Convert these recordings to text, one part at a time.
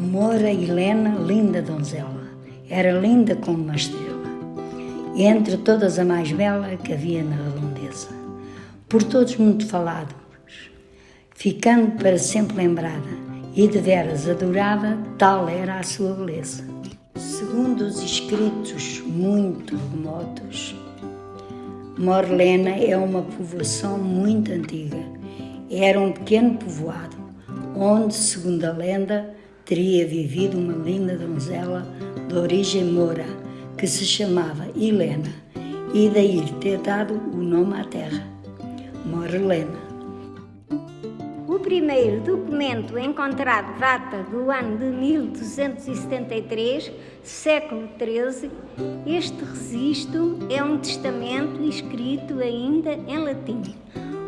Moura Helena, linda donzela, era linda como uma estrela, e entre todas a mais bela que havia na redondeza. Por todos muito falado, ficando para sempre lembrada, e de veras adorada, tal era a sua beleza. Segundo os escritos muito remotos, Morlena é uma povoação muito antiga. Era um pequeno povoado, onde, segundo a lenda, teria vivido uma linda donzela de origem moura, que se chamava Helena, e daí lhe ter dado o nome à terra, Morlena. O primeiro documento encontrado data do ano de 1273, século XIII. Este registro é um testamento escrito ainda em latim,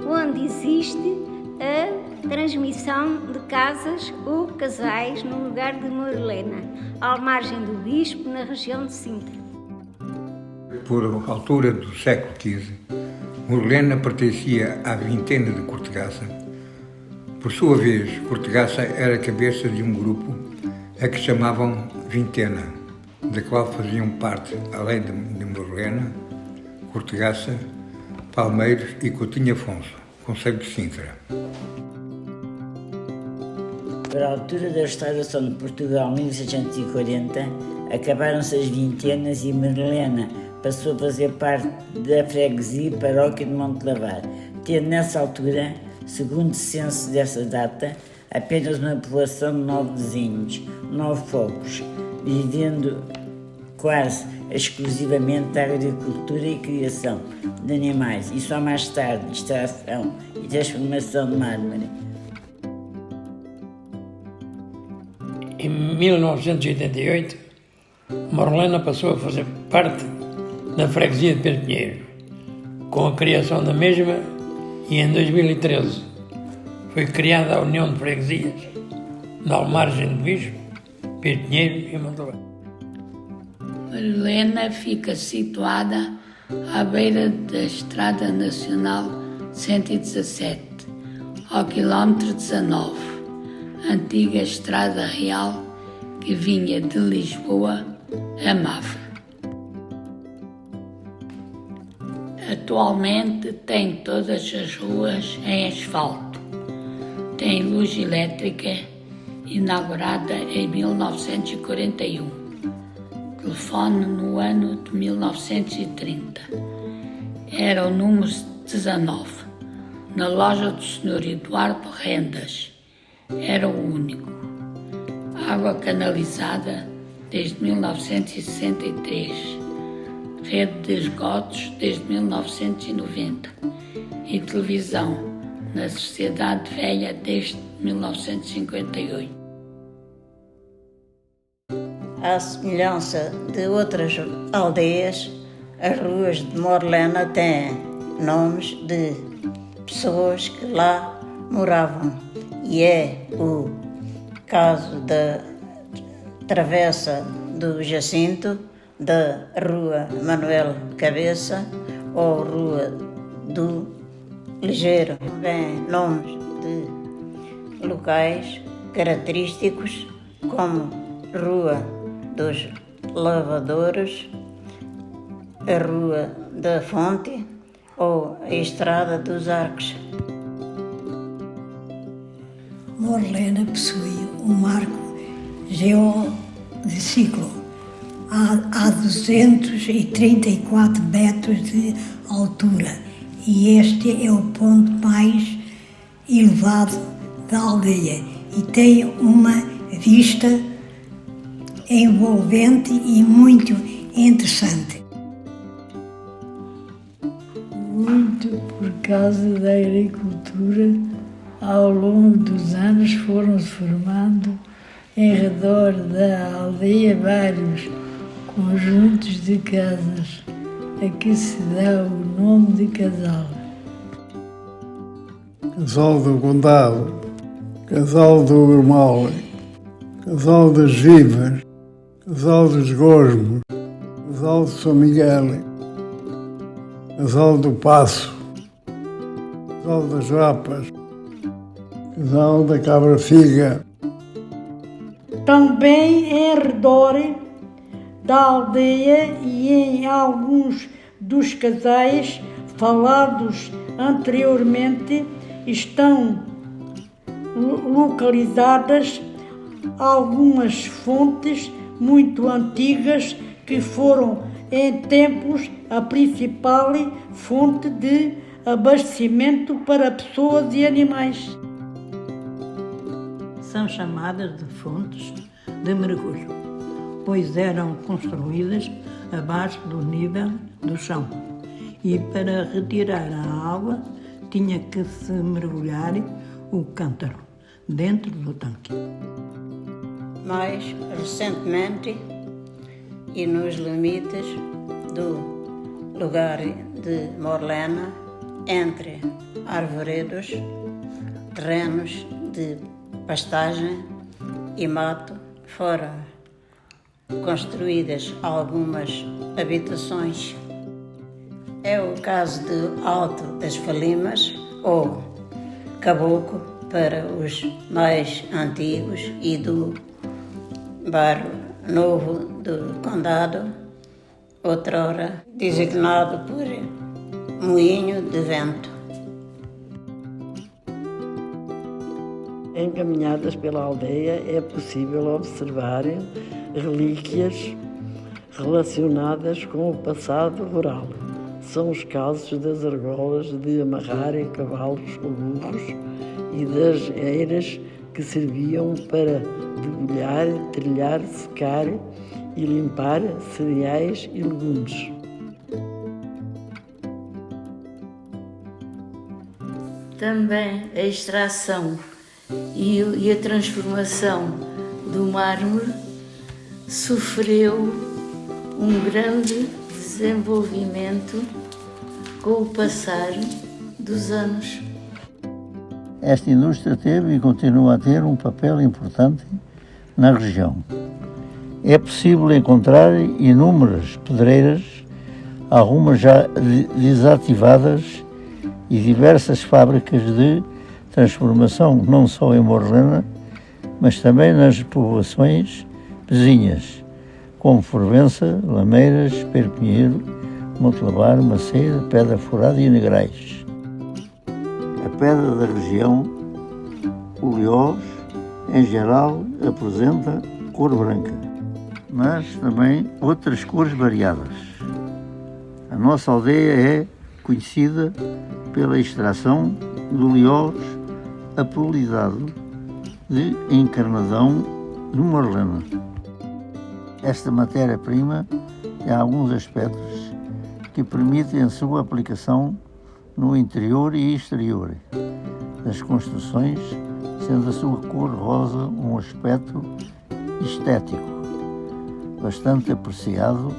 onde existe a transmissão de casas ou casais no lugar de Morlena, à margem do Bispo, na região de Sintra. Por altura do século XV, Morlena pertencia à vintena de Cortegaça. Por sua vez, Cortegaça era a cabeça de um grupo a que chamavam Vintena, da qual faziam parte, além de Morlena, Cortegaça, Palmeiros e Coutinho Afonso, concelho de Sintra. Para a altura da restauração de Portugal, em 1640, acabaram-se as vintenas e Morlena passou a fazer parte da freguesia e paróquia de Montelavar, tendo nessa altura, segundo o censo dessa data, apenas uma população de 9 vizinhos, 9 fogos, vivendo quase exclusivamente da agricultura e criação de animais, e só mais tarde extração e transformação de mármore. Em 1988, Morlena passou a fazer parte da freguesia de Pedro Pinheiro, com a criação da mesma, e em 2013 foi criada a União de Freguesias na margem do Bispo, Pedro Pinheiro e Montelavar. Morlena fica situada à beira da Estrada Nacional 117, ao quilómetro 19, antiga Estrada Real que vinha de Lisboa a Mafra. Atualmente tem todas as ruas em asfalto. Tem luz elétrica, inaugurada em 1941. Telefone no ano de 1930. Era o número 19, na loja do Sr. Eduardo Rendas. Era o único. Água canalizada desde 1963. Rede de esgotos desde 1990 e televisão na Sociedade Velha desde 1958. À semelhança de outras aldeias, as ruas de Morlena têm nomes de pessoas que lá moravam, e é o caso da Travessa do Jacinto, da Rua Manuel Cabeça ou Rua do Ligeiro. Também nomes de locais característicos como Rua dos Lavadores, a Rua da Fonte ou a Estrada dos Arcos. Morlena possui um marco geodesíclico a 234 metros de altura, e este é o ponto mais elevado da aldeia e tem uma vista envolvente e muito interessante. Muito por causa da agricultura, ao longo dos anos foram-se formando em redor da aldeia vários conjuntos de casas, a que se dá o nome de casal. Casal do Condado, Casal do Urmal, Casal das Vivas, Casal dos Gosmos, Casal de São Miguel, Casal do Passo, Casal das Rapas, Casal da Cabra Figa, Também em redor da aldeia e em alguns dos casais falados anteriormente estão localizadas algumas fontes muito antigas que foram em tempos a principal fonte de abastecimento para pessoas e animais. São chamadas de fontes de mergulho, pois eram construídas abaixo do nível do chão e para retirar a água tinha que se mergulhar o cântaro dentro do tanque. Mais recentemente, e nos limites do lugar de Morlena, entre arvoredos, terrenos de pastagem e mato, foram construídas algumas habitações. É o caso do Alto das Falimas, ou Caboclo para os mais antigos, e do Bairro Novo do Condado, outrora designado por Moinho de Vento. Encaminhadas pela aldeia é possível observar relíquias relacionadas com o passado rural. São os casos das argolas de amarrarem cavalos ou burros e das eiras que serviam para debulhar, trilhar, secar e limpar cereais e legumes. Também a extração e a transformação do mármore sofreu um grande desenvolvimento com o passar dos anos. Esta indústria teve e continua a ter um papel importante na região. É possível encontrar inúmeras pedreiras, algumas já desativadas, e diversas fábricas de transformação, não só em Morlena, mas também nas povoações vizinhas, como Forvença, Lameiras, Perpinheiro, Montelabar, Maceira, Pedra Furada e Negrais. A pedra da região, o Liós, em geral, apresenta cor branca, mas também outras cores variadas. A nossa aldeia é conhecida pela extração do Liós apelidado de encarnadão de Morlena. Esta matéria-prima tem alguns aspectos que permitem a sua aplicação no interior e exterior das construções, sendo a sua cor rosa um aspecto estético, bastante apreciado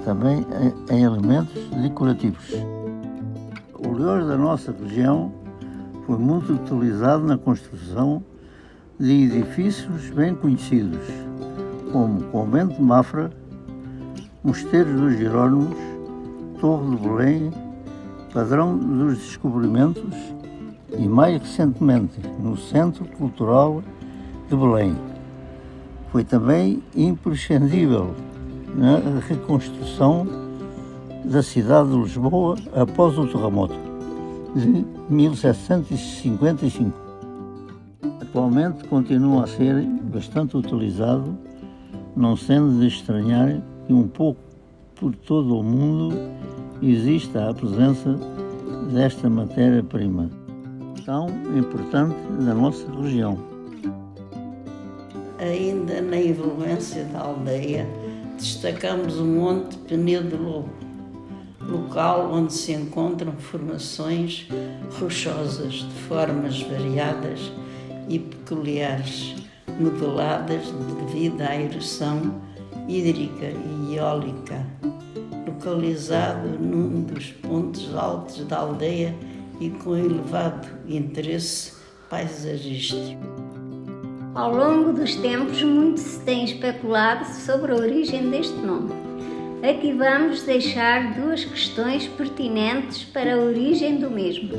também em elementos decorativos. O Liós da nossa região foi muito utilizado na construção de edifícios bem conhecidos, como Convento de Mafra, Mosteiros dos Jerónimos, Torre de Belém, Padrão dos Descobrimentos e, mais recentemente, no Centro Cultural de Belém. Foi também imprescindível na reconstrução da cidade de Lisboa após o terremoto de 1755. Atualmente continua a ser bastante utilizado, não sendo de estranhar que um pouco por todo o mundo exista a presença desta matéria-prima, tão importante da nossa região. Ainda na envolvência da aldeia, destacamos o Monte Penedo de Lobo, local onde se encontram formações rochosas de formas variadas e peculiares, modeladas devido à erosão hídrica e eólica, localizado num dos pontos altos da aldeia e com elevado interesse paisagístico. Ao longo dos tempos, muito se tem especulado sobre a origem deste nome. Aqui vamos deixar duas questões pertinentes para a origem do mesmo.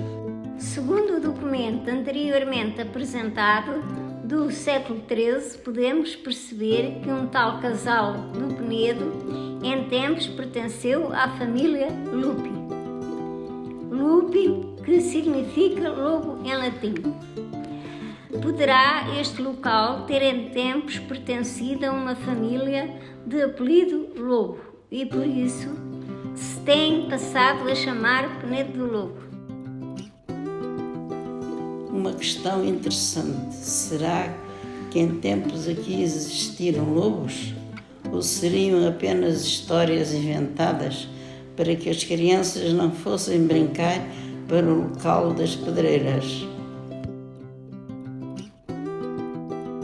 Segundo o documento anteriormente apresentado, do século XIII, podemos perceber que um tal casal do Penedo, em tempos, pertenceu à família Lupi. Lupi, que significa lobo em latim. Poderá este local ter em tempos pertencido a uma família de apelido Lobo e por isso se tem passado a chamar Penedo do Lobo. Uma questão interessante: será que em tempos aqui existiram lobos? Ou seriam apenas histórias inventadas para que as crianças não fossem brincar para o local das pedreiras?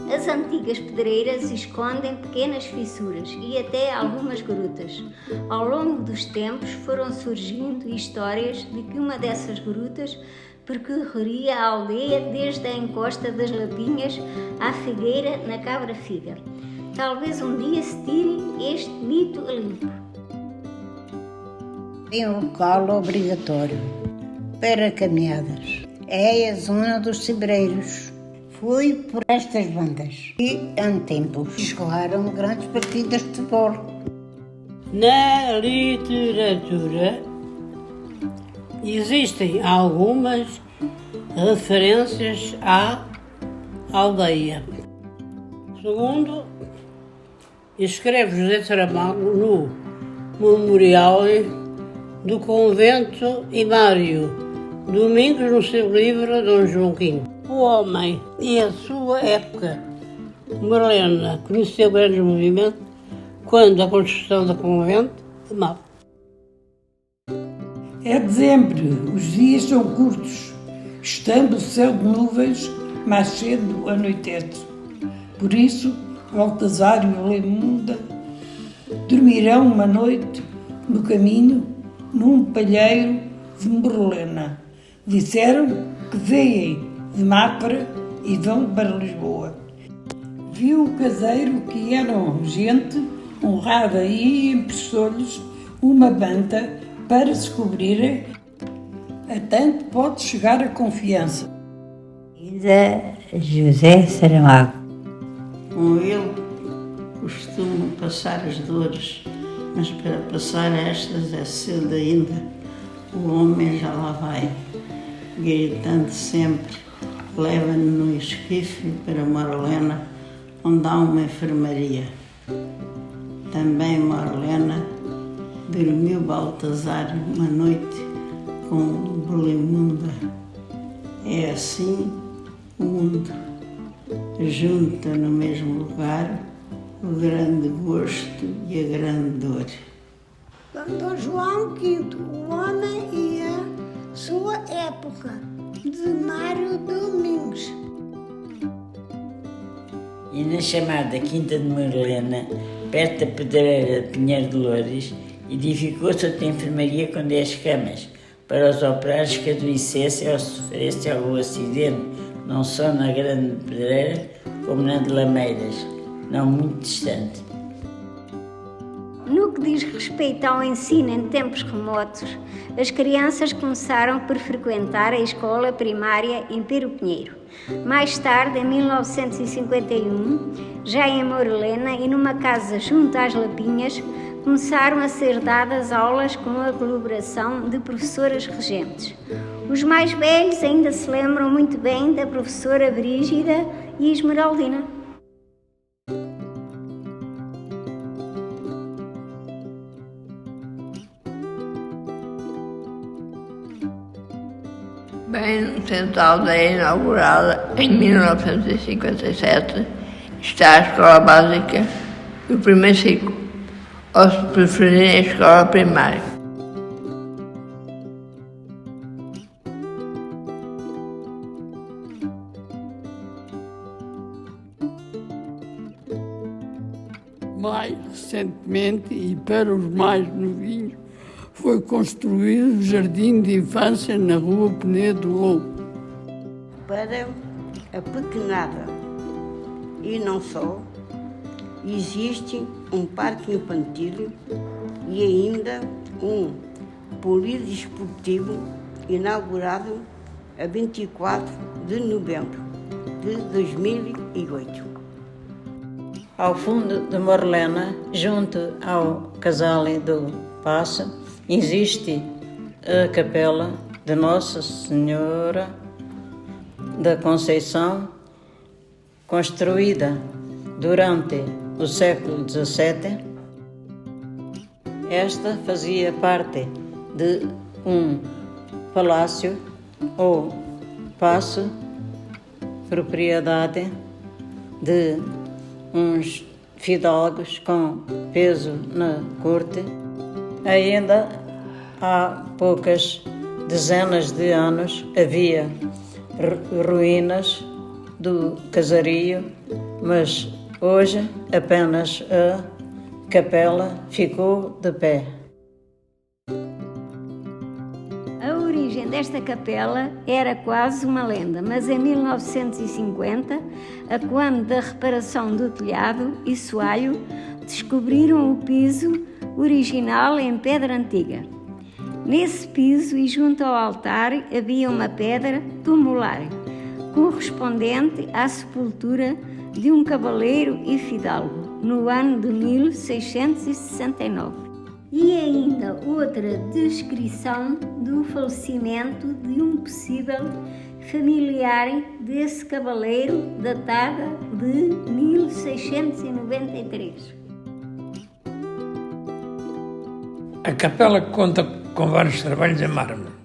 As antigas pedreiras escondem pequenas fissuras e até algumas grutas. Ao longo dos tempos foram surgindo histórias de que uma dessas grutas percorreria a aldeia desde a encosta das Lapinhas à figueira na Cabra Figa. Talvez um dia se tire este mito a limpo. É um local obrigatório para caminhadas. É a zona dos Cebreiros. Fui por estas bandas e, em tempos, jogaram grandes partidas de futebol. Na literatura existem algumas referências à aldeia. Segundo escreve José Saramago no Memorial do Convento e Mário Domingos no seu livro Dom João V. O homem e a sua época. Marlena conheceu grandes movimentos quando a construção do convento de Mafra. É dezembro, os dias são curtos, estando o céu de nuvens, mais cedo anoitece. Por isso, Baltazar e Olimunda dormirão uma noite no caminho, num palheiro de Morlena. Disseram que vêm de Mafra e vão para Lisboa. Viu o caseiro que eram gente honrada e emprestou-lhes uma banda para se cobrirem, a tanto pode chegar a confiança. Ainda José Saramago. Com ele costumo passar as dores, mas para passar estas é cedo ainda. O homem já lá vai, gritando sempre. Leva-me no esquife para Marlena, onde há uma enfermaria. Também Marlena dormiu Baltazar uma noite com Bolimunda. É assim o mundo. Junta no mesmo lugar o grande gosto e a grande dor. Dom João V, o homem e a sua época, de Mário Domingos. E na chamada Quinta de Morlena, perto da pedreira de Pinheiro de Loures, edificou-se outra enfermaria com 10 camas, para os operários que adoecessem ou sofressem algum acidente, não só na Grande Pedreira, como na de Lameiras, não muito distante. No que diz respeito ao ensino em tempos remotos, as crianças começaram por frequentar a escola primária em Pero Pinheiro. Mais tarde, em 1951, já em Morlena e numa casa junto às Lapinhas, começaram a ser dadas aulas com a colaboração de professoras regentes. Os mais velhos ainda se lembram muito bem da professora Brígida e Esmeraldina. Bem no centro da aldeia, inaugurada em 1957, está a escola básica do primeiro ciclo, ou se preferirem a escola primária. Mais recentemente, e para os mais novinhos, foi construído o Jardim de Infância na Rua Penedo do Lobo. Para a pequenada, e não só, existe um parque infantil e ainda um polidesportivo inaugurado a 24 de novembro de 2008. Ao fundo de Morlena, junto ao casal do Passo, existe a capela de Nossa Senhora da Conceição, construída durante o século XVII. Esta fazia parte de um palácio ou paço, propriedade de uns fidalgos com peso na corte. Ainda há poucas dezenas de anos havia ruínas do casario, mas hoje apenas a capela ficou de pé. A origem desta capela era quase uma lenda, mas em 1950, a quando da reparação do telhado e soalho, descobriram o piso original em pedra antiga. Nesse piso e junto ao altar havia uma pedra tumular, correspondente à sepultura de um cavaleiro e fidalgo, no ano de 1669. E ainda outra descrição do falecimento de um possível familiar desse cavaleiro, datada de 1693. A capela conta com vários trabalhos em mármore.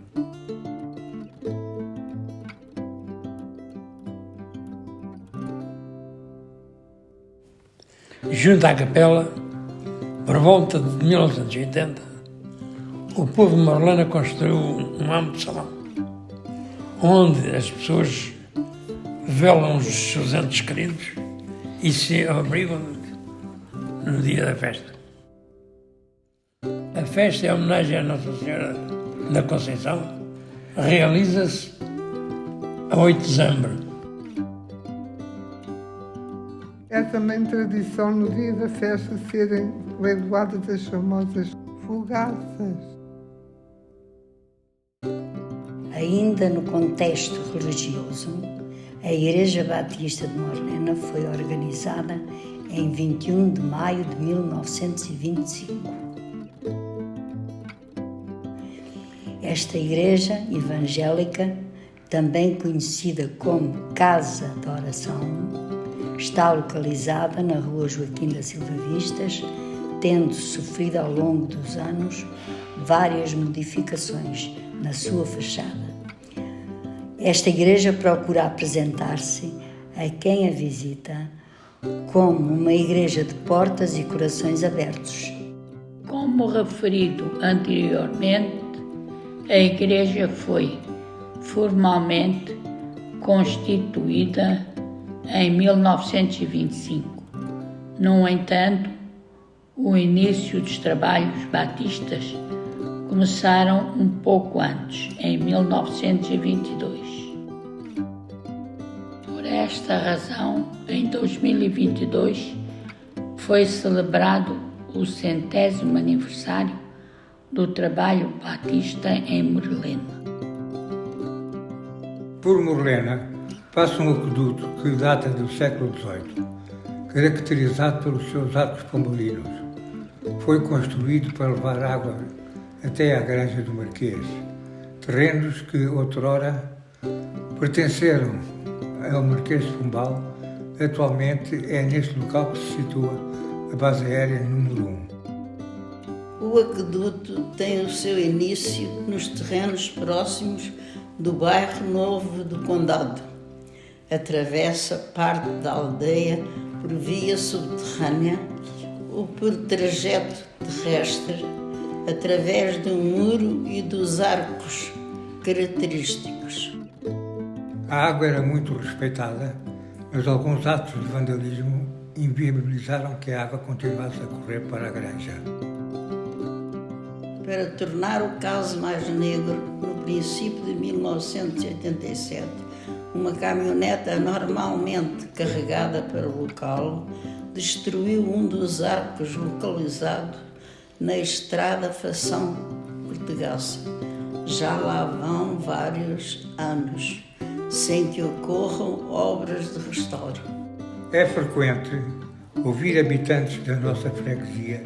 Junto à capela, por volta de 1980, o povo de Morlena construiu um amplo salão, onde as pessoas velam os seus entes queridos e se abrigam no dia da festa. A festa é homenagem à Nossa Senhora da Conceição, realiza-se a 8 de dezembro. É também tradição no dia da festa serem leiloadas as famosas fogaças. Ainda no contexto religioso, a Igreja Batista de Morlena foi organizada em 21 de maio de 1925. Esta igreja evangélica, também conhecida como Casa de Oração, está localizada na rua Joaquim da Silva Vistas, tendo sofrido ao longo dos anos várias modificações na sua fachada. Esta igreja procura apresentar-se a quem a visita como uma igreja de portas e corações abertos. Como referido anteriormente, a igreja foi formalmente constituída em 1925. No entanto, o início dos trabalhos batistas começaram um pouco antes, em 1922. Por esta razão, em 2022, foi celebrado o 100º aniversário do trabalho batista em Morlena. Por Morlena passa um aqueduto que data do século XVIII, caracterizado pelos seus arcos pombalinos. Foi construído para levar água até à Granja do Marquês, terrenos que outrora pertenceram ao Marquês de Pombal. Atualmente é neste local que se situa a base aérea número 1. O aqueduto tem o seu início nos terrenos próximos do bairro Novo do Condado. Atravessa parte da aldeia por via subterrânea ou por trajeto terrestre, através de um muro e dos arcos característicos. A água era muito respeitada, mas alguns atos de vandalismo inviabilizaram que a água continuasse a correr para a granja. Para tornar o caso mais negro, no princípio de 1987, uma caminhonete anormalmente carregada para o local destruiu um dos arcos localizado na estrada Fação Portegaça. Já lá vão vários anos. sem que ocorram obras de restauro. É frequente ouvir habitantes da nossa freguesia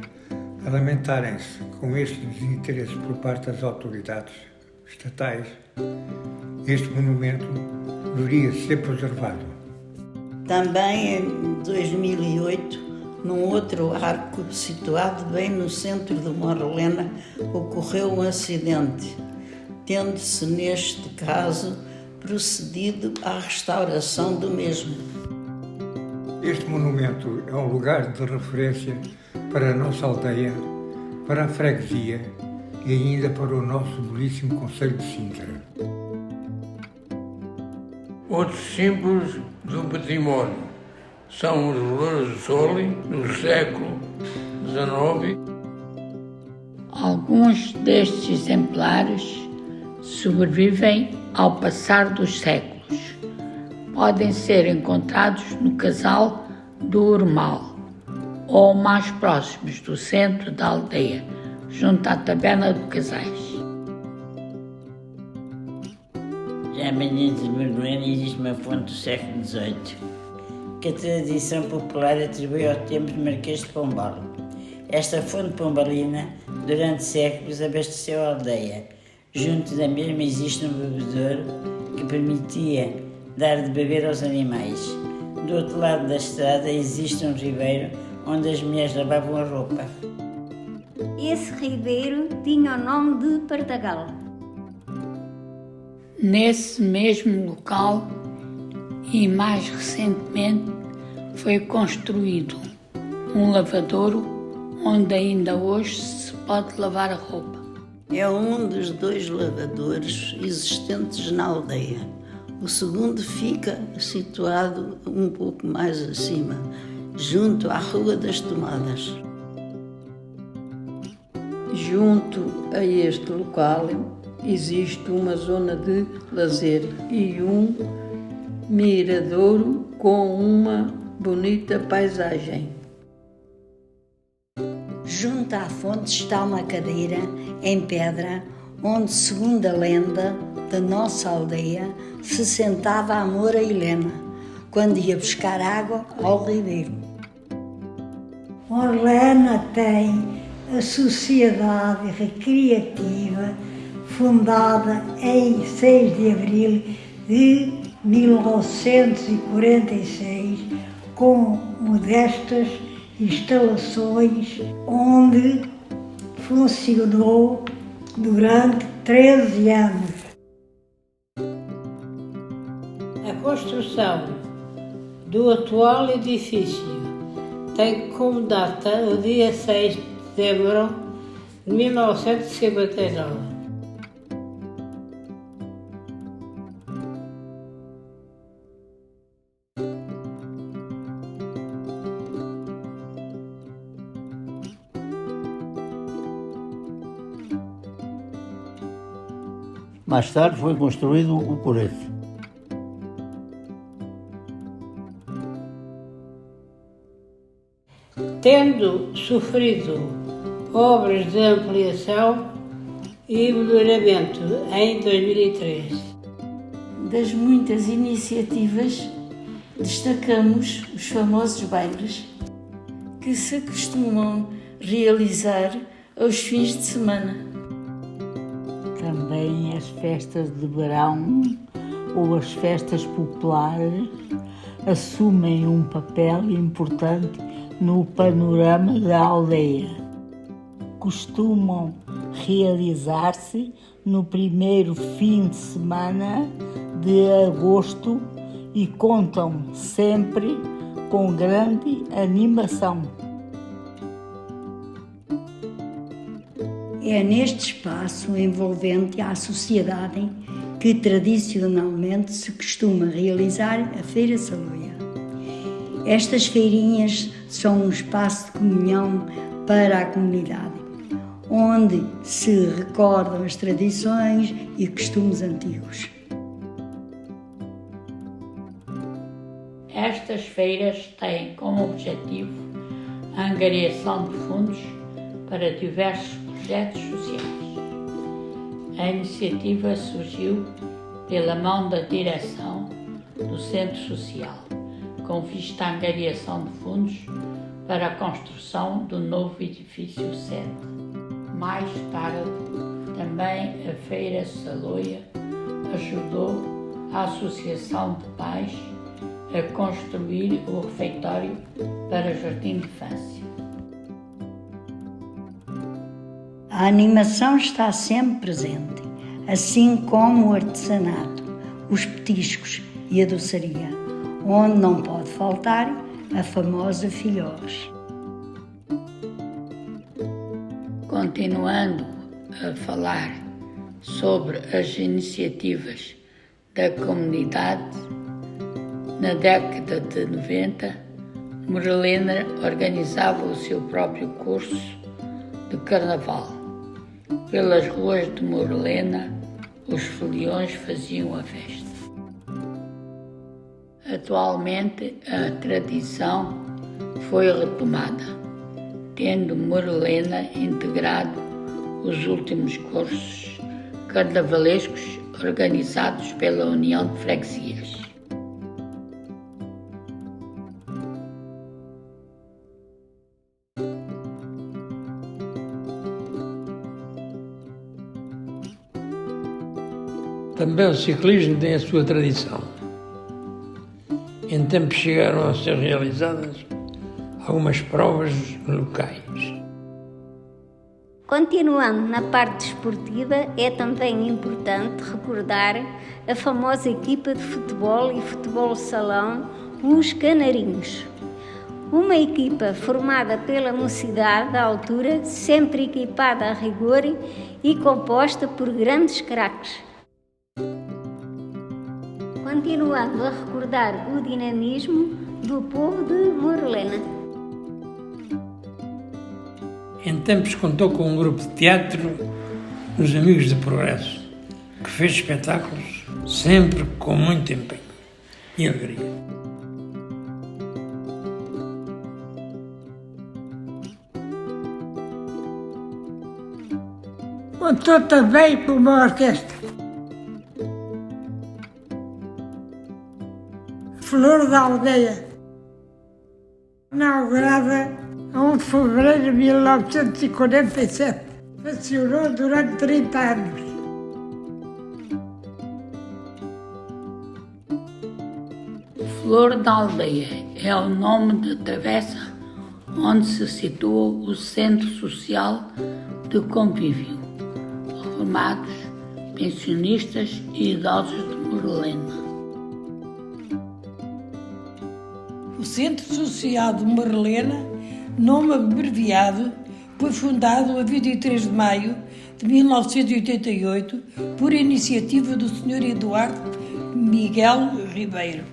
a lamentarem-se com este desinteresse por parte das autoridades estatais. Este monumento deveria ser preservado. Também em 2008, num outro arco situado bem no centro de Morlena, ocorreu um acidente, tendo-se neste caso procedido à restauração do mesmo. Este monumento é um lugar de referência para a nossa aldeia, para a freguesia e ainda para o nosso belíssimo concelho de Sintra. Outros símbolos do património são os louros de sole do século XIX. Alguns destes exemplares sobrevivem ao passar dos séculos. Podem ser encontrados no Casal do Urmal ou mais próximos do centro da aldeia, junto à Taberna do Casais. Já bem antes de Morlena existe uma fonte do século XVIII, que a tradição popular atribui ao tempo de Marquês de Pombal. Esta fonte pombalina, durante séculos, abasteceu a aldeia. Junto da mesma existe um bebedouro que permitia dar de beber aos animais. Do outro lado da estrada existe um ribeiro onde as mulheres lavavam a roupa. Esse ribeiro tinha o nome de Partagal. Nesse mesmo local e mais recentemente foi construído um lavadouro onde ainda hoje se pode lavar a roupa. É um dos 2 lavadouros existentes na aldeia. O segundo fica situado um pouco mais acima, junto à Rua das Tomadas. Junto a este local existe uma zona de lazer e um miradouro com uma bonita paisagem. Junto à fonte está uma cadeira em pedra, onde, segundo a lenda da nossa aldeia, se sentava a Moura Helena, quando ia buscar água ao ribeiro. Morlena tem a Sociedade Recreativa, fundada em 6 de abril de 1946, com modestas instalações, onde funcionou durante 13 anos. A construção do atual edifício tem como data o dia 6 de dezembro de 1959. Mais tarde foi construído o Coreto. Tendo sofrido obras de ampliação e melhoramento em 2003. Das muitas iniciativas, destacamos os famosos bailes que se costumam realizar aos fins de semana. Também as festas de verão ou as festas populares assumem um papel importante no panorama da aldeia. Costumam realizar-se no primeiro fim de semana de agosto e contam sempre com grande animação. É neste espaço envolvente à sociedade que tradicionalmente se costuma realizar a Feira Saloia. Estas feirinhas são um espaço de comunhão para a comunidade, onde se recordam as tradições e costumes antigos. Estas feiras têm como objetivo a angariação de fundos para diversos projetos sociais. A iniciativa surgiu pela mão da direção do Centro Social, com vista à angariação de fundos para a construção do novo edifício sede. Mais tarde, também a Feira Saloia ajudou a Associação de Pais a construir o refeitório para o Jardim de Infância. A animação está sempre presente, assim como o artesanato, os petiscos e a doçaria, onde não pode faltar a famosa filhós. Continuando a falar sobre as iniciativas da comunidade, na década de 90, Moralena organizava o seu próprio curso de carnaval. Pelas ruas de Moralena, os foliões faziam a festa. Atualmente, a tradição foi retomada, tendo Moralena integrado os últimos cursos carnavalescos organizados pela União de Freguesias. Também o ciclismo tem a sua tradição. Em tempos chegaram a ser realizadas algumas provas locais. Continuando na parte desportiva, é também importante recordar a famosa equipa de futebol e futebol salão, os Canarinhos. Uma equipa formada pela mocidade da altura, sempre equipada a rigor e composta por grandes craques. Continuando a recordar o dinamismo do povo de Moralena. Em tempos contou com um grupo de teatro, os Amigos do Progresso, que fez espetáculos sempre com muito empenho e alegria. Contou também por uma orquestra. Flor da Aldeia, inaugurada a 1 de fevereiro de 1947. Funcionou durante 30 anos. Flor da Aldeia é o nome da travessa onde se situa o Centro Social de Convívio, reformados, pensionistas e idosos de Moralena. O Centro Social de Moralena, nome abreviado, foi fundado a 23 de maio de 1988 por iniciativa do Sr. Eduardo Miguel Ribeiro.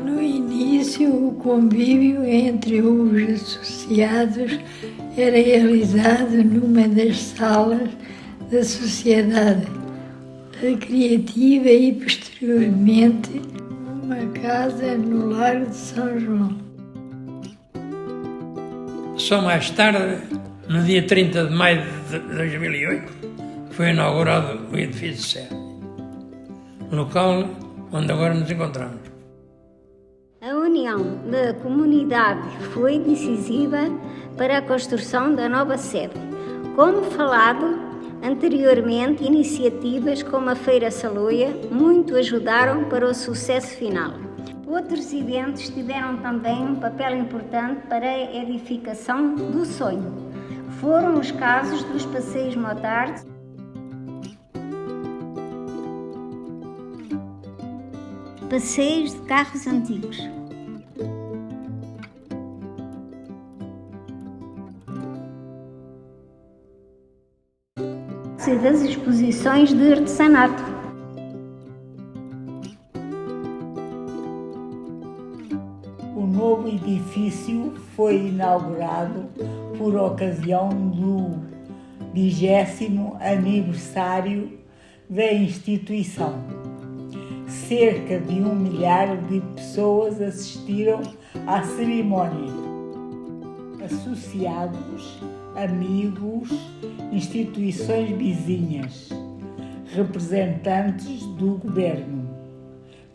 No início, o convívio entre os associados era realizado numa das salas da Sociedade Recreativa e, posteriormente, numa casa no Largo de São João. Só mais tarde, no dia 30 de maio de 2008, foi inaugurado o edifício sede, local onde agora nos encontramos. A união da comunidade foi decisiva para a construção da nova sede. Como falado anteriormente, iniciativas como a Feira Saloia muito ajudaram para o sucesso final. Outros eventos tiveram também um papel importante para a edificação do sonho. Foram os casos dos passeios motards, passeios de carros antigos. E das exposições de artesanato. O novo edifício foi inaugurado por ocasião do 20º aniversário da instituição. Cerca de 1 milhar de pessoas assistiram à cerimónia. Associados, amigos, instituições vizinhas, representantes do governo,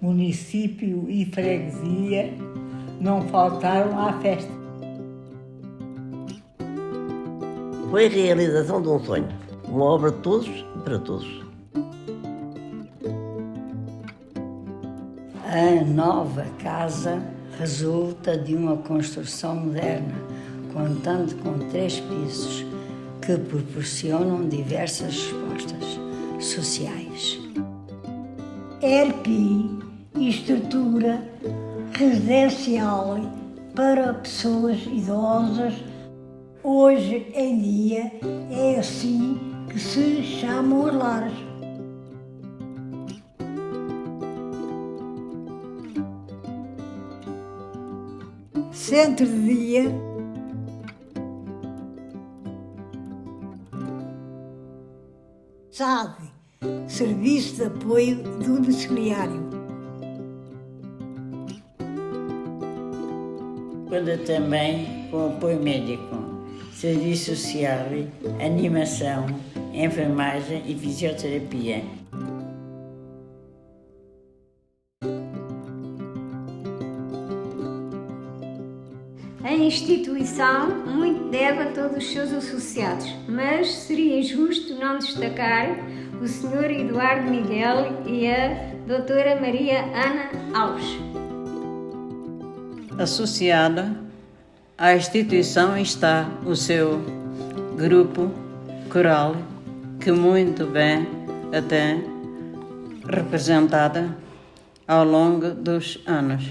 município e freguesia não faltaram à festa. Foi a realização de um sonho, uma obra de todos e para todos. A nova casa resulta de uma construção moderna, contando com 3 pisos, que proporcionam diversas respostas sociais. ERPI, estrutura residencial para pessoas idosas, hoje em dia é assim que se chamam os lares. Centro de dia, SAD, Serviço de Apoio Domiciliário. Conta também com apoio médico, serviço social, animação, enfermagem e fisioterapia. A instituição muito deve a todos os seus associados, mas seria injusto não destacar o Sr. Eduardo Miguel e a Doutora Maria Ana Alves. Associada à instituição está o seu grupo coral, que muito bem até representada ao longo dos anos.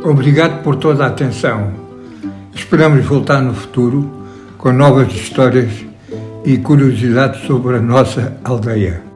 Obrigado por toda a atenção. Esperamos voltar no futuro com novas histórias e curiosidades sobre a nossa aldeia.